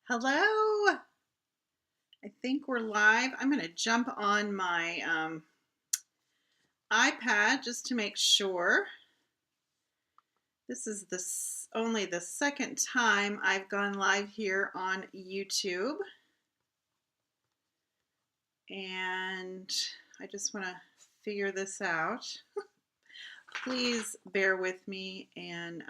Hello. I think we're live. I'm going to jump on my iPad just to make sure. This is only the second time I've gone live here on YouTube. And I just want to figure this out. Please bear with me and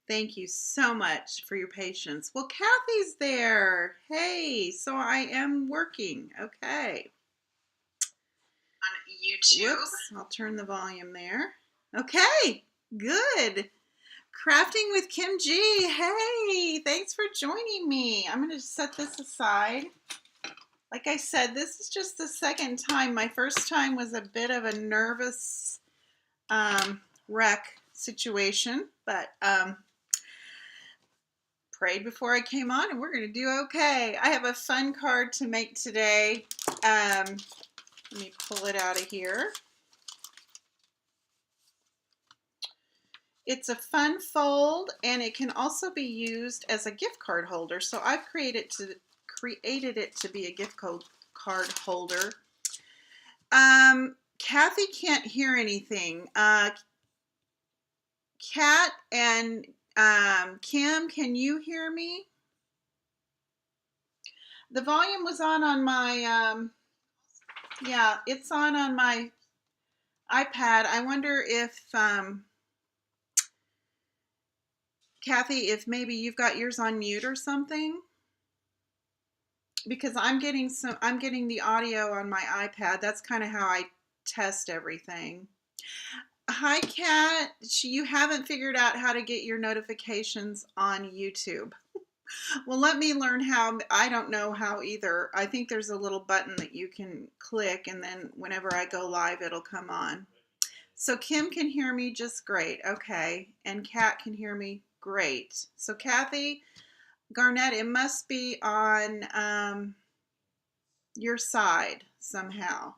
thank you so much for your patience. Well, Kathy's there. Hey, so I am working. Okay. On YouTube. Whoops, I'll turn the volume there. Okay, good. Crafting with Kim G. Hey, thanks for joining me. I'm going to set this aside. Like I said, this is just the second time. My first time was a bit of a nervous wreck situation, but prayed before I came on, and we're going to do okay. I have a fun card to make today. Let me pull it out of here. It's a fun fold, and it can also be used as a gift card holder. So I've created it to be a gift card holder. Kathy can't hear anything. Kat and Kim, can you hear me? The volume was on my, yeah, it's on my iPad. I wonder if, Kathy, if maybe you've got yours on mute or something, because I'm getting the audio on my iPad. That's kind of how I test everything. Hi, Kat. You haven't figured out how to get your notifications on YouTube. Well, let me learn how. I don't know how either. I think there's a little button that you can click, and then whenever I go live, it'll come on. So Kim can hear me just great. Okay. And Kat can hear me great. So Kathy Garnett, it must be on your side somehow.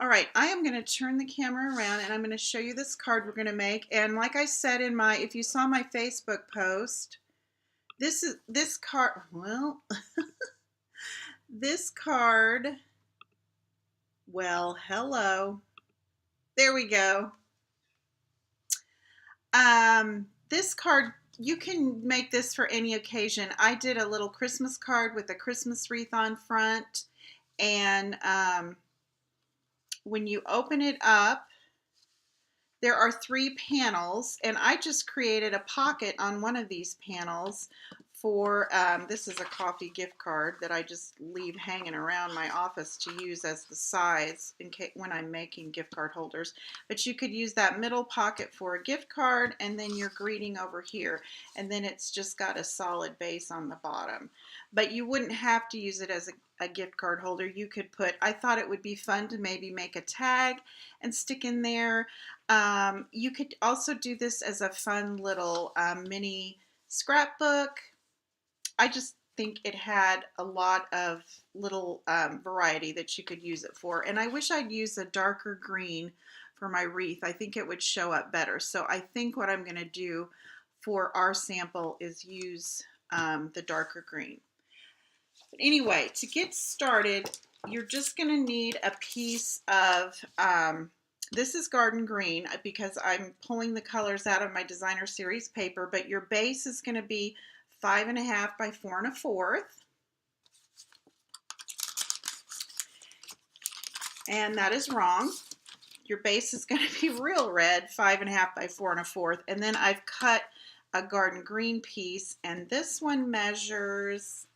All right, I am going to turn the camera around and I'm going to show you this card we're going to make. And like I said if you saw my Facebook post, this card, well, this card, well, hello. There we go. This card, you can make this for any occasion. I did a little Christmas card with a Christmas wreath on front, and when you open it up, there are 3 panels, and I just created a pocket on one of these panels for, this is a coffee gift card that I just leave hanging around my office to use as the size in case when I'm making gift card holders. But you could use that middle pocket for a gift card, and then your greeting over here, and then it's just got a solid base on the bottom. But you wouldn't have to use it as a gift card holder. You could put, I thought it would be fun to maybe make a tag and stick in there. You could also do this as a fun little mini scrapbook. I just think it had a lot of little variety that you could use it for. And I wish I'd use a darker green for my wreath. I think it would show up better. So I think what I'm going to do for our sample is use the darker green. But anyway, to get started, you're just going to need a piece of, this is garden green because I'm pulling the colors out of my designer series paper, but your base is going to be 5.5 by 4 1/4. And that is wrong. Your base is going to be real red, 5.5 by 4 1/4. And then I've cut a garden green piece, and this one measures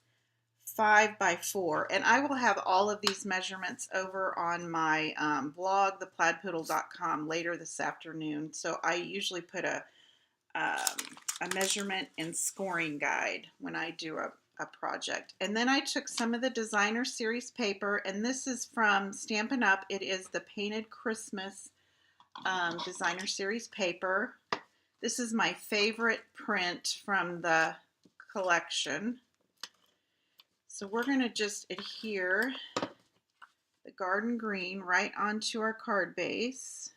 5 by 4. And I will have all of these measurements over on my blog, theplaidpoodle.com, later this afternoon. So I usually put a measurement and scoring guide when I do a project. And then I took some of the designer series paper, and this is from Stampin' Up. It is the Painted Christmas designer series paper. This is my favorite print from the collection. So we're going to just adhere the garden green right onto our card base.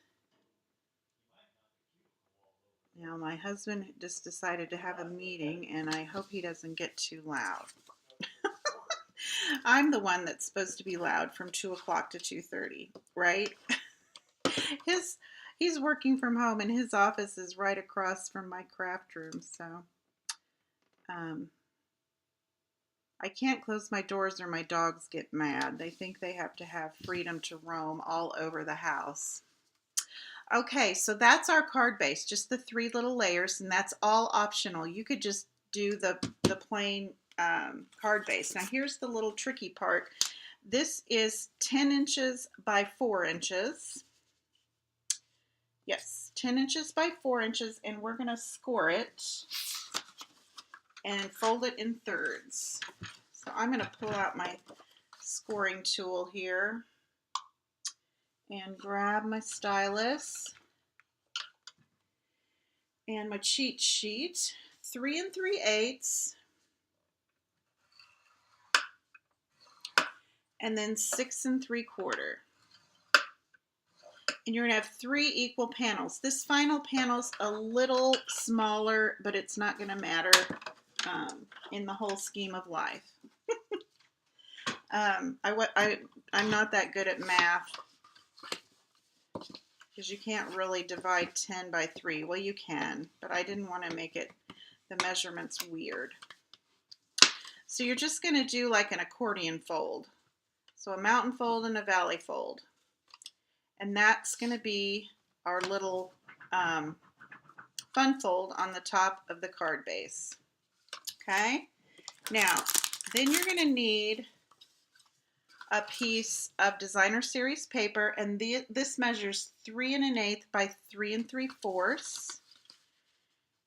Now my husband just decided to have a meeting, and I hope he doesn't get too loud. I'm the one that's supposed to be loud from 2 o'clock to 2:30, right? His He's working from home, and his office is right across from my craft room, so I can't close my doors or my dogs get mad. They think they have to have freedom to roam all over the house. Okay, so that's our card base, just the 3 little layers, and that's all optional. You could just do the plain card base. Now here's the little tricky part. This is 10 inches by 4 inches. Yes, 10 inches by 4 inches, and we're going to score it and fold it in thirds. So I'm going to pull out my scoring tool here and grab my stylus and my cheat sheet. 3 3/8 and then 6 3/4. And you're going to have 3 equal panels. This final panel's a little smaller, but it's not going to matter in the whole scheme of life. I'm not that good at math because you can't really divide 10 by 3. Well, you can, but I didn't want to make it the measurements weird. So you're just going to do like an accordion fold. So a mountain fold and a valley fold. And that's going to be our little fun fold on the top of the card base. Okay? Now, then you're going to need a piece of designer series paper, and this measures 3 1/8 by 3 3/4.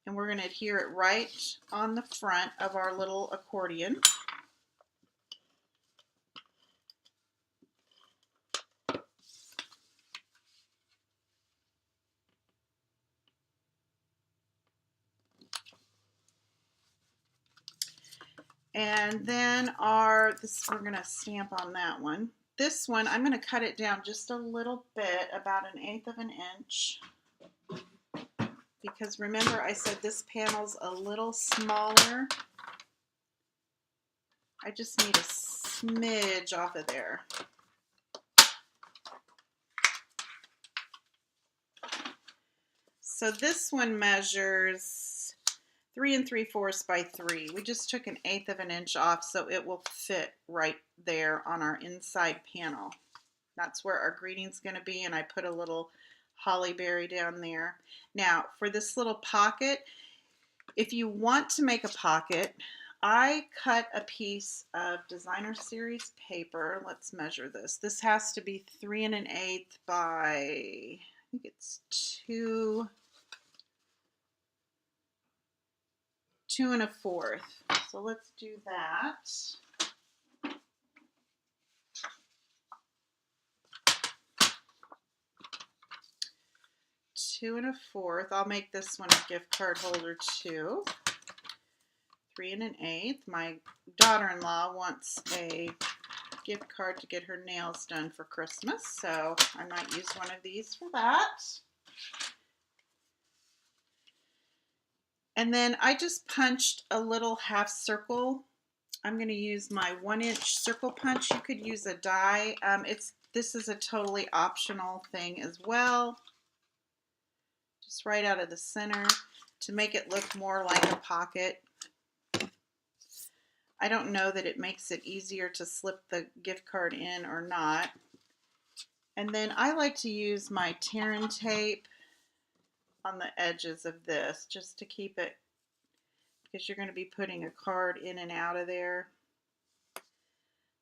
And we're going to adhere it right on the front of our little accordion. And then we're going to stamp on that one. This one, I'm going to cut it down just a little bit, about 1/8 of an inch. Because remember I said this panel's a little smaller. I just need a smidge off of there. So this one measures 3 3/4 by 3. We just took 1/8 of an inch off, so it will fit right there on our inside panel. That's where our greeting's going to be, and I put a little holly berry down there. Now, for this little pocket, if you want to make a pocket, I cut a piece of designer series paper. Let's measure this. This has to be 3 1/8 by, I think it's 2 1/4. So let's do that. 2 1/4. I'll make this one a gift card holder too. 3 1/8. My daughter-in-law wants a gift card to get her nails done for Christmas, so I might use one of these for that. And then I just punched a little half circle. I'm going to use my 1-inch circle punch. You could use a die. This is a totally optional thing as well. Just right out of the center to make it look more like a pocket. I don't know that it makes it easier to slip the gift card in or not. And then I like to use my tear-in tape on the edges of this just to keep it, because you're going to be putting a card in and out of there.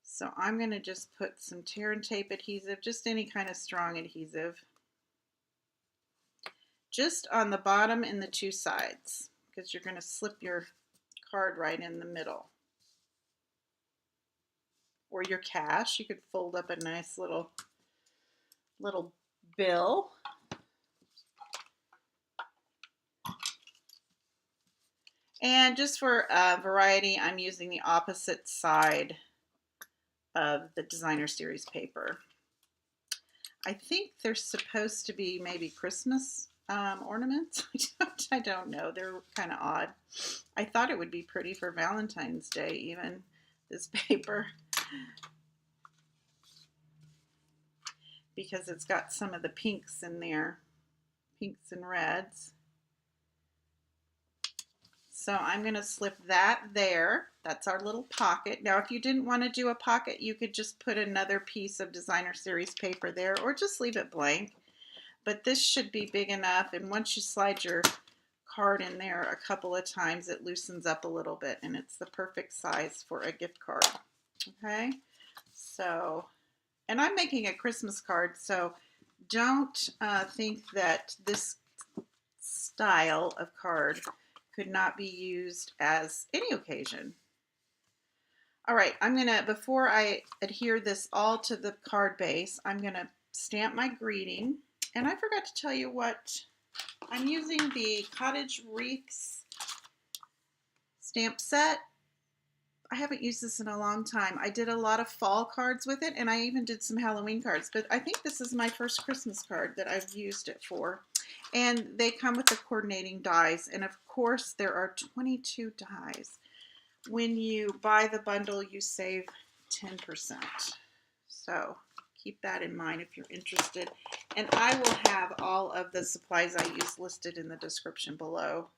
So I'm going to just put some tear-in tape adhesive, just any kind of strong adhesive, just on the bottom and the 2 sides, because you're going to slip your card right in the middle. Or your cash, you could fold up a nice little bill. And just for variety, I'm using the opposite side of the designer series paper. I think there's supposed to be maybe Christmas ornaments. I don't know. They're kind of odd. I thought it would be pretty for Valentine's Day, even, this paper, because it's got some of the pinks in there, pinks and reds. So I'm going to slip that there. That's our little pocket. Now, if you didn't want to do a pocket, you could just put another piece of designer series paper there, or just leave it blank. But this should be big enough, and once you slide your card in there a couple of times, it loosens up a little bit, and it's the perfect size for a gift card. Okay, so, and I'm making a Christmas card, so don't think that this style of card could not be used as any occasion. All right, I'm gonna, before I adhere this all to the card base, I'm gonna stamp my greeting. And I forgot to tell you what, I'm using the Cottage Wreaths stamp set. I haven't used this in a long time. I did a lot of fall cards with it, and I even did some Halloween cards, but I think this is my first Christmas card that I've used it for. And they come with the coordinating dies, and of course there are 22 dies. When you buy the bundle, you save 10%. So keep that in mind if you're interested. And I will have all of the supplies I use listed in the description below.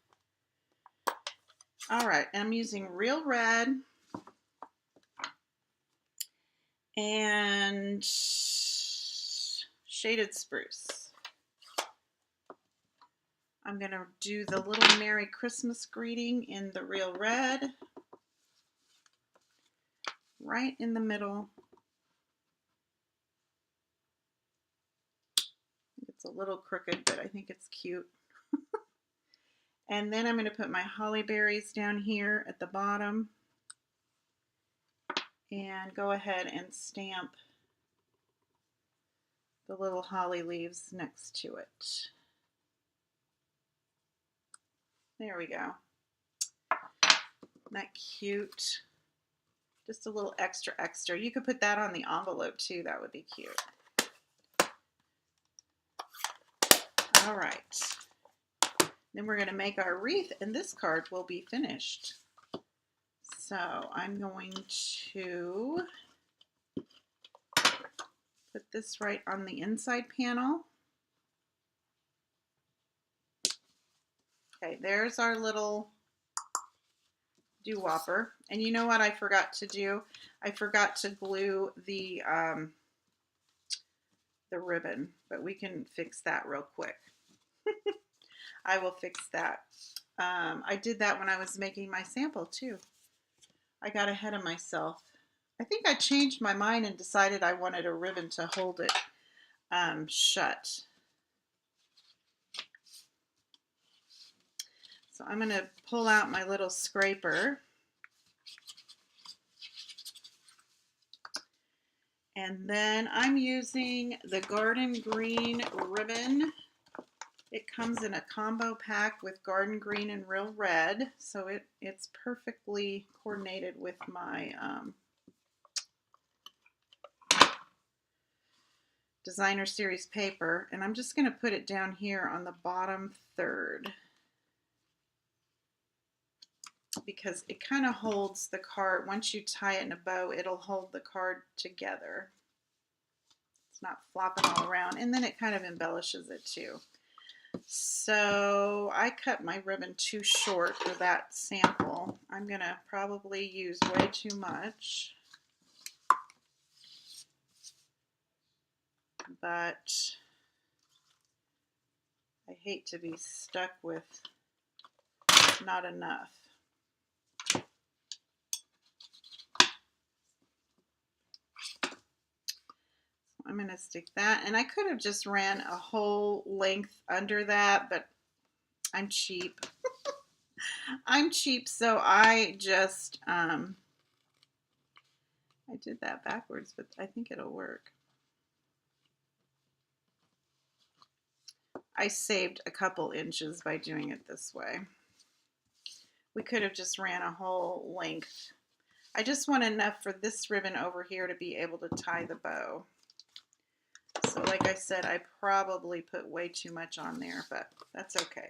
All right, I'm using Real Red and Shaded Spruce. I'm going to do the little Merry Christmas greeting in the Real Red, right in the middle. It's a little crooked, but I think it's cute. And then I'm going to put my holly berries down here at the bottom and go ahead and stamp the little holly leaves next to it. There we go. Isn't that cute? Just a little extra. You could put that on the envelope too. That would be cute. All right. Then we're going to make our wreath, and this card will be finished. So I'm going to put this right on the inside panel. Okay, there's our little doo-wopper. And you know what I forgot to do? I forgot to glue the ribbon, but we can fix that real quick. I will fix that. I did that when I was making my sample too. I got ahead of myself. I think I changed my mind and decided I wanted a ribbon to hold it shut. So I'm going to pull out my little scraper. And then I'm using the Garden Green ribbon. It comes in a combo pack with Garden Green and Real Red, so it's perfectly coordinated with my designer series paper. And I'm just going to put it down here on the bottom third, because it kind of holds the card. Once you tie it in a bow, it'll hold the card together. It's not flopping all around, and then it kind of embellishes it too. So I cut my ribbon too short for that sample. I'm going to probably use way too much, but I hate to be stuck with not enough. I'm going to stick that, and I could have just ran a whole length under that, but I'm cheap. I'm cheap, so I just, I did that backwards, but I think it'll work. I saved a couple inches by doing it this way. We could have just ran a whole length. I just want enough for this ribbon over here to be able to tie the bow. So like I said, I probably put way too much on there, but that's okay.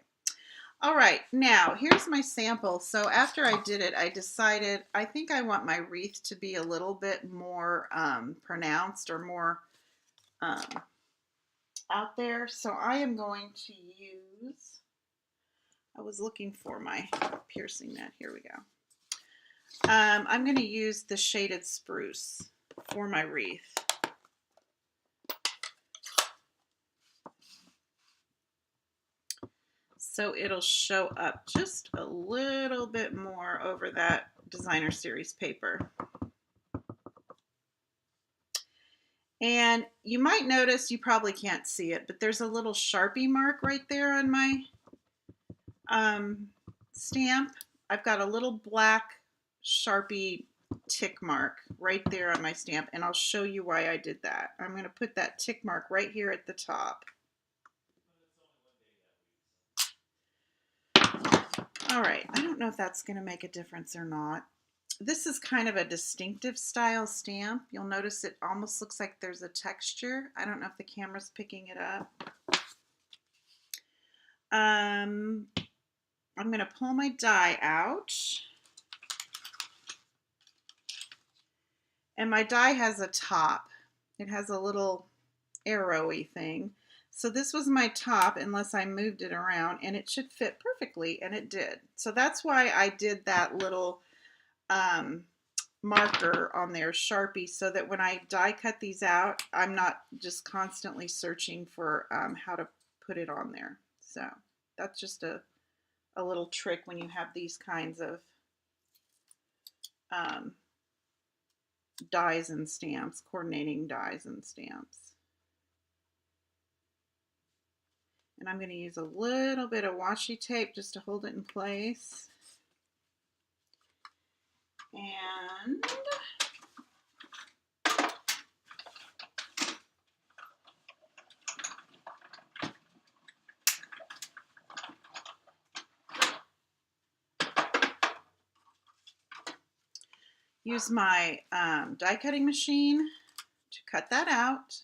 All right, now here's my sample. So after I did it, I decided I think I want my wreath to be a little bit more pronounced or more out there. So I am going to use, I was looking for my piercing mat. Here we go. I'm going to use the shaded spruce for my wreath. So it'll show up just a little bit more over that designer series paper. And you might notice, you probably can't see it, but there's a little Sharpie mark right there on my stamp. I've got a little black Sharpie tick mark right there on my stamp, and I'll show you why I did that. I'm going to put that tick mark right here at the top. All right, I don't know if that's going to make a difference or not. This is kind of a distinctive style stamp. You'll notice it almost looks like there's a texture. I don't know if the camera's picking it up. I'm going to pull my die out. And my die has a top. It has a little arrowy thing. So this was my top unless I moved it around, and it should fit perfectly, and it did. So that's why I did that little marker on there, Sharpie, so that when I die cut these out, I'm not just constantly searching for how to put it on there. So that's just a little trick when you have these kinds of dies and stamps, coordinating dies and stamps. And I'm going to use a little bit of washi tape just to hold it in place. And use my die cutting machine to cut that out.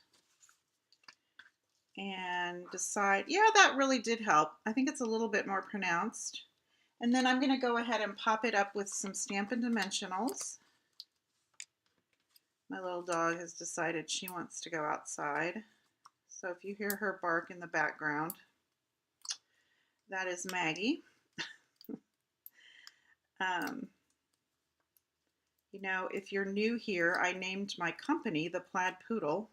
And decide, yeah, that really did help. I think it's a little bit more pronounced. And then I'm going to go ahead and pop it up with some Stampin' Dimensionals. My little dog has decided she wants to go outside. So if you hear her bark in the background, that is Maggie. You know, if you're new here, I named my company the Plaid Poodle.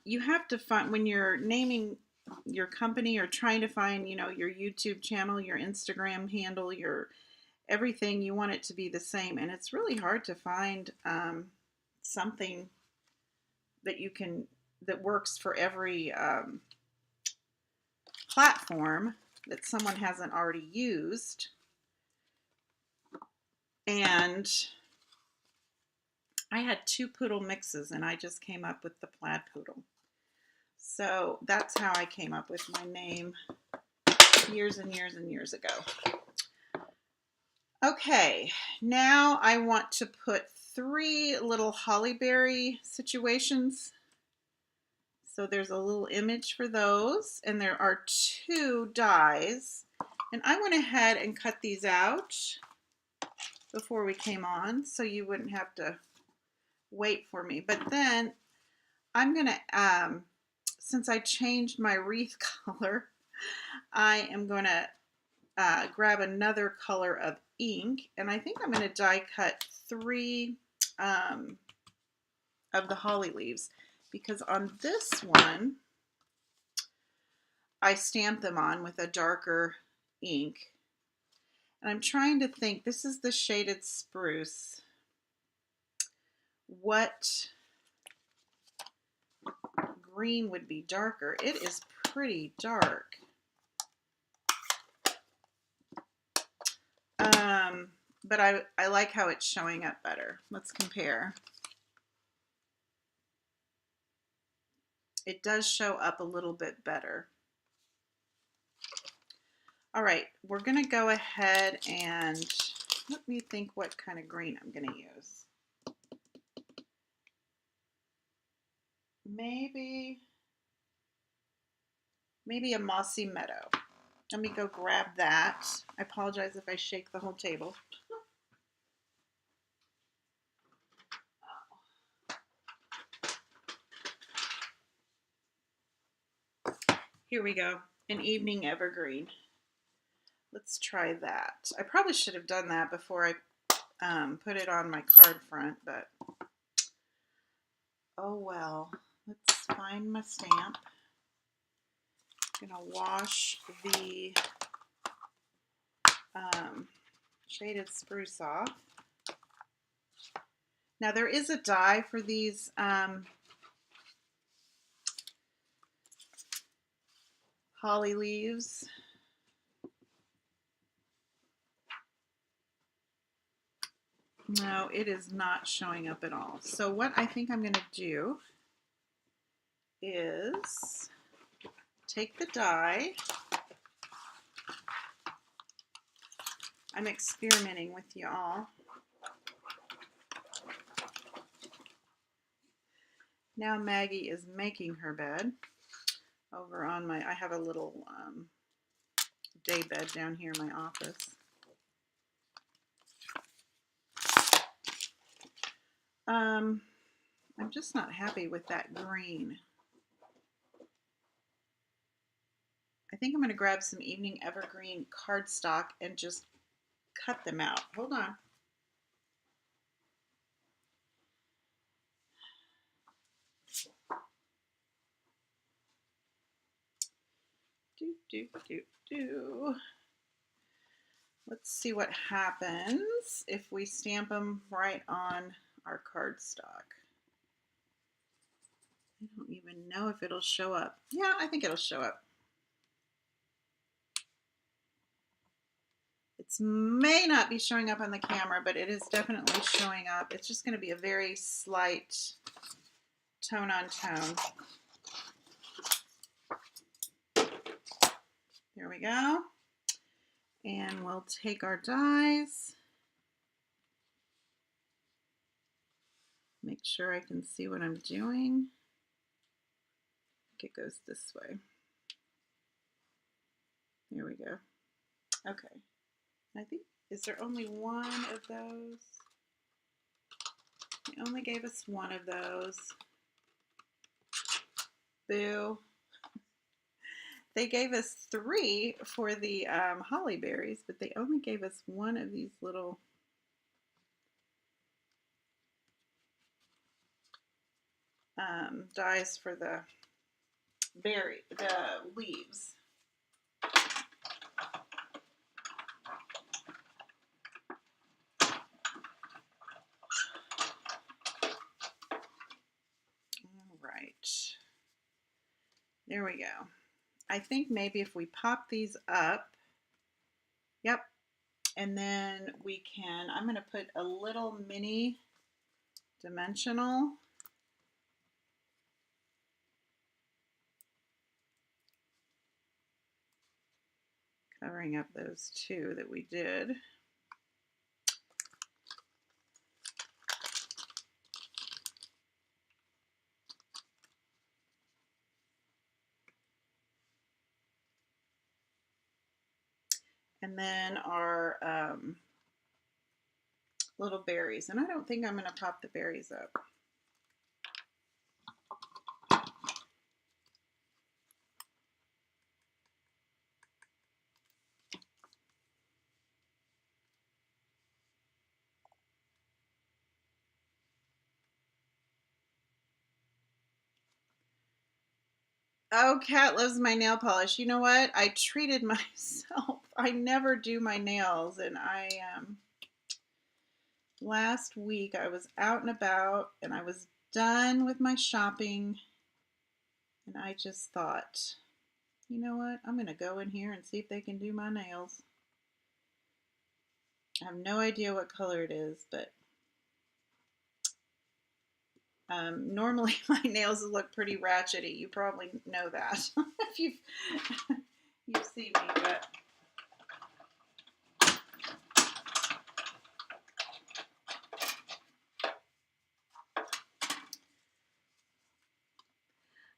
You have to find, when you're naming your company or trying to find, you know, your YouTube channel, your Instagram handle, your everything, you want it to be the same. And it's really hard to find something that you can, that works for every platform that someone hasn't already used. And I had 2 poodle mixes, and I just came up with the Plaid Poodle. So that's how I came up with my name years and years and years ago. Okay, now I want to put 3 little hollyberry situations. So there's a little image for those, and there are 2 dies. And I went ahead and cut these out before we came on, so you wouldn't have to wait for me. But then I'm going to, since I changed my wreath color, I am going to grab another color of ink, and I think I'm going to die cut 3 of the holly leaves, because on this one I stamped them on with a darker ink. And I'm trying to think, this is the shaded spruce. What green would be darker? It is pretty dark. But I like how it's showing up better. Let's compare. It does show up a little bit better. All right, we're going to go ahead and let me think what kind of green I'm going to use. maybe a mossy meadow. Let me go grab that. I apologize if I shake the whole table. Here we go, an evening evergreen. Let's try that. I probably should have done that before I put it on my card front, but oh well. Let's find my stamp. I'm gonna wash the shaded spruce off. Now there is a die for these holly leaves. No, it is not showing up at all. So what I think I'm going to do is take the die. I'm experimenting with y'all. Now Maggie is making her bed over on my, I have a little day bed down here in my office. I'm just not happy with that green. I think I'm going to grab some evening evergreen cardstock and just cut them out. Hold on. Let's see what happens if we stamp them right on our cardstock. I don't even know if it'll show up. Yeah, I think it'll show up. It may not be showing up on the camera, but it is definitely showing up. It's just going to be a very slight tone on tone. There we go. And we'll take our dies. Make sure I can see what I'm doing. I think it goes this way. There we go. Okay. I think, is there only one of those? They only gave us one of those. Boo. They gave us 3 for the holly berries, but they only gave us one of these little dies for the leaves. All right. There we go. I think maybe if we pop these up, yep, and then we can, I'm going to put a little mini dimensional covering up those 2 that we did. And then our little berries. And I don't think I'm going to pop the berries up. Oh, Cat loves my nail polish. You know what? I treated myself. I never do my nails, and I last week I was out and about, and I was done with my shopping, and I just thought, you know what? I'm going to go in here and see if they can do my nails. I have no idea what color it is, but normally my nails look pretty ratchety. You probably know that if you've seen me, but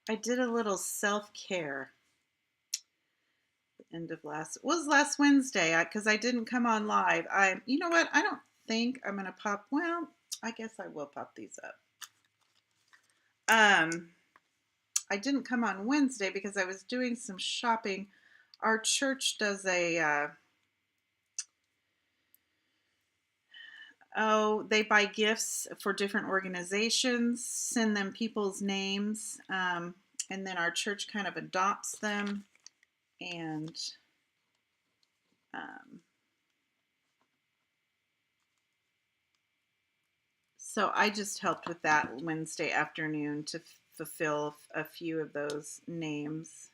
I did a little self-care. End of last Wednesday, because I didn't come on live. You know what? I don't think I'm gonna pop. Well, I guess I will pop these up. I didn't come on Wednesday because I was doing some shopping. Our church does a they buy gifts for different organizations, send them people's names, and then our church kind of adopts them. And so I just helped with that Wednesday afternoon to fulfill a few of those names.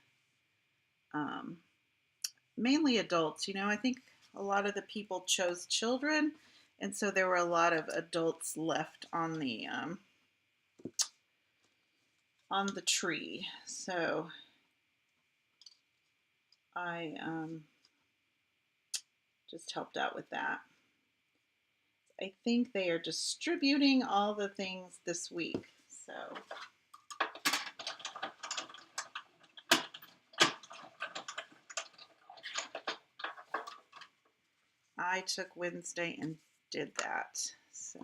Mainly adults, you know, I think a lot of the people chose children, and so there were a lot of adults left on the tree. So I just helped out with that. I think they are distributing all the things this week. So I took Wednesday and did that. So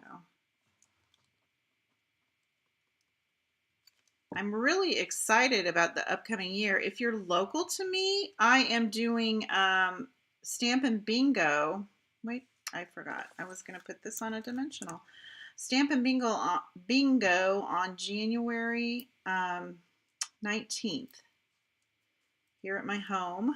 I'm really excited about the upcoming year. If you're local to me, I am doing Stamp and Bingo. Wait, I forgot. I was going to put this on a dimensional. Stamp and Bingo on January 19th here at my home.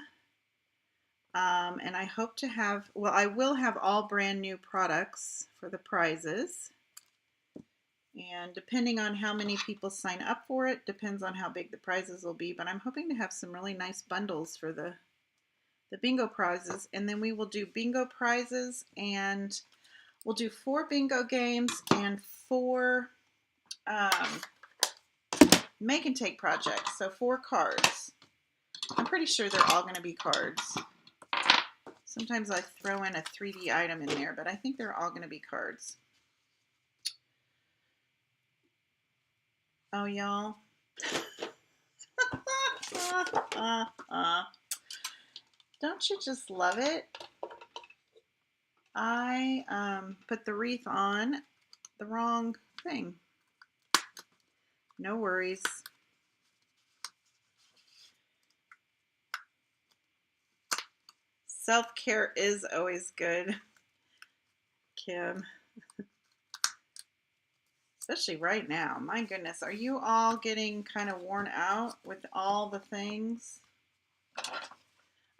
And I hope to have, well, I will have all brand new products for the prizes. And depending on how many people sign up for it, depends on how big the prizes will be. But I'm hoping to have some really nice bundles for the bingo prizes. And then we will do bingo prizes, and we'll do 4 bingo games and 4 make and take projects. So 4 cards. I'm pretty sure they're all going to be cards. Sometimes I throw in a 3D item in there, but I think they're all going to be cards. Oh, y'all. Don't you just love it? I put the wreath on the wrong thing. No worries. Self-care is always good, Kim. Especially right now. My goodness, are you all getting kind of worn out with all the things?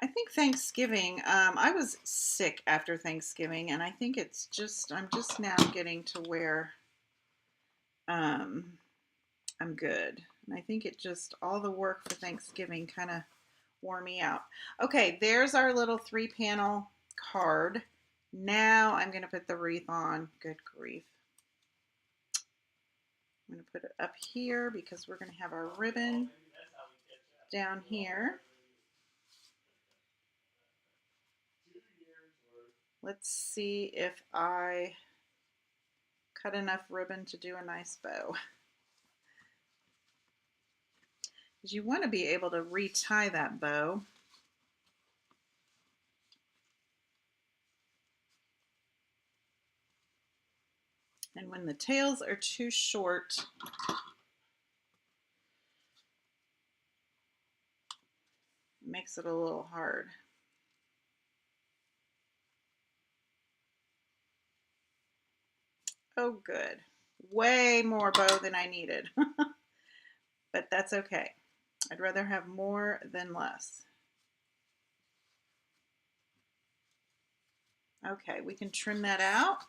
I think Thanksgiving, I was sick after Thanksgiving, and I think it's just, I'm just now getting to where I'm good. And I think it just, all the work for Thanksgiving kind of wore me out. Okay, there's our little 3-panel card. Now I'm going to put the wreath on. Good grief. I'm going to put it up here because we're going to have our ribbon down here. Let's see if I cut enough ribbon to do a nice bow. Because you want to be able to retie that bow. And when the tails are too short, it makes it a little hard. Oh, good. Way more bow than I needed. But that's okay. I'd rather have more than less. Okay, we can trim that out.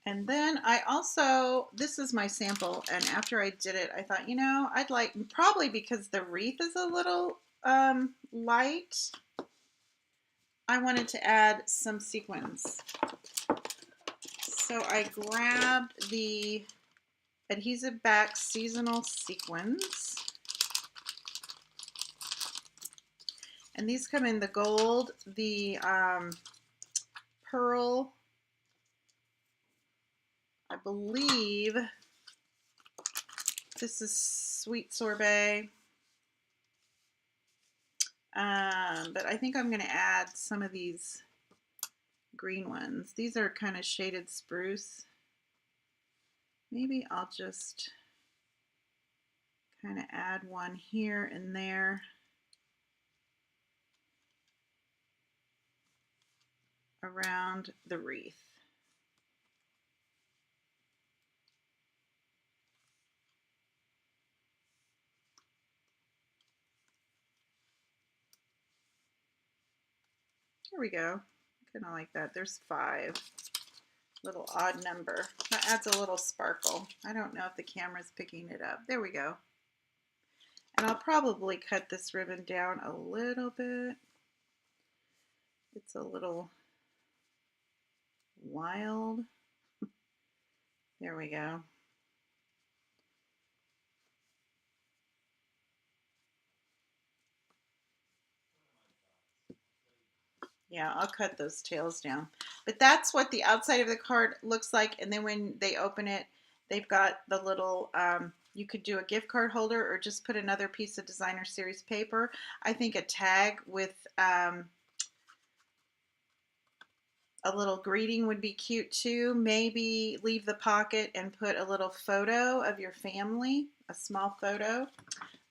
And then I also, this is my sample, and after I did it, I thought, you know, I'd like, probably because the wreath is a little light, I wanted to add some sequins. So I grabbed the Adhesive Back Seasonal Sequins. And these come in the gold, the pearl, I believe this is sweet sorbet. But I think I'm going to add some of these green ones. These are kind of shaded spruce. Maybe I'll just kind of add one here and there around the wreath. Here we go. Kind of like that. There's 5. Little odd number. That adds a little sparkle. I don't know if the camera's picking it up. There we go. And I'll probably cut this ribbon down a little bit. It's a little wild. There we go. Yeah, I'll cut those tails down. But that's what the outside of the card looks like. And then when they open it, they've got the little, you could do a gift card holder or just put another piece of designer series paper. I think a tag with a little greeting would be cute too. Maybe leave the pocket and put a little photo of your family, a small photo.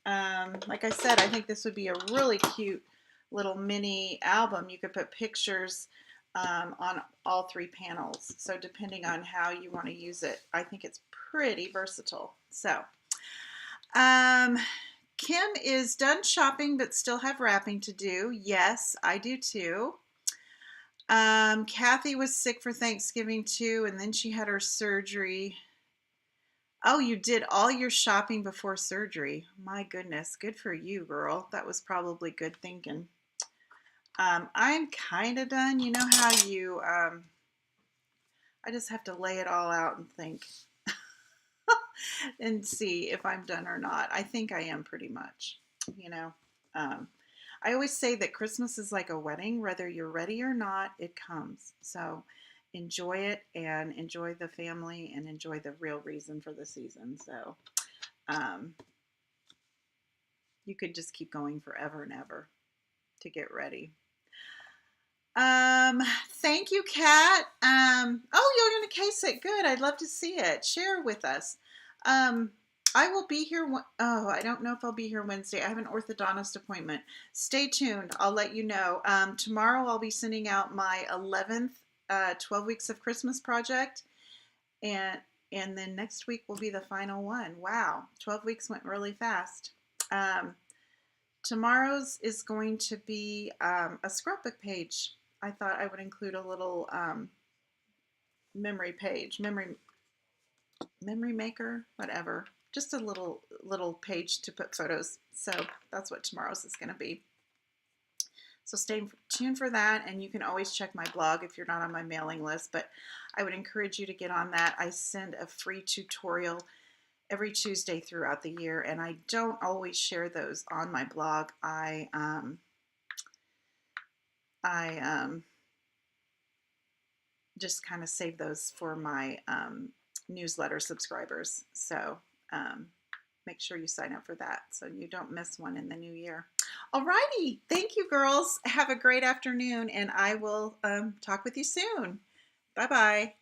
Like I said, I think this would be a really cute little mini album. You could put pictures on all 3 panels. So depending on how you want to use it, I think it's pretty versatile. So Kim is done shopping but still have wrapping to do. Yes, I do too. Kathy was sick for Thanksgiving too, and then she had her surgery. Oh, you did all your shopping before surgery. My goodness, good for you, girl. That was probably good thinking. I'm kind of done. You know how you, I just have to lay it all out and think and see if I'm done or not. I think I am pretty much, you know. I always say that Christmas is like a wedding. Whether you're ready or not, it comes. So enjoy it and enjoy the family and enjoy the real reason for the season. So you could just keep going forever and ever to get ready. Thank you, Kat. Oh, you're going to case it. Good. I'd love to see it. Share with us. I will be here. I don't know if I'll be here Wednesday. I have an orthodontist appointment. Stay tuned. I'll let you know. Tomorrow I'll be sending out my 11th 12 Weeks of Christmas project. And then next week will be the final one. Wow. 12 weeks went really fast. Tomorrow's is going to be a scrapbook page. I thought I would include a little memory page, memory maker, whatever. Just a little page to put photos. So that's what tomorrow's is going to be. So stay tuned for that, and you can always check my blog if you're not on my mailing list, but I would encourage you to get on that. I send a free tutorial every Tuesday throughout the year, and I don't always share those on my blog. I just kind of save those for my newsletter subscribers. So make sure you sign up for that so you don't miss one in the new year. Alrighty, thank you, girls. Have a great afternoon, and I will talk with you soon. Bye-bye.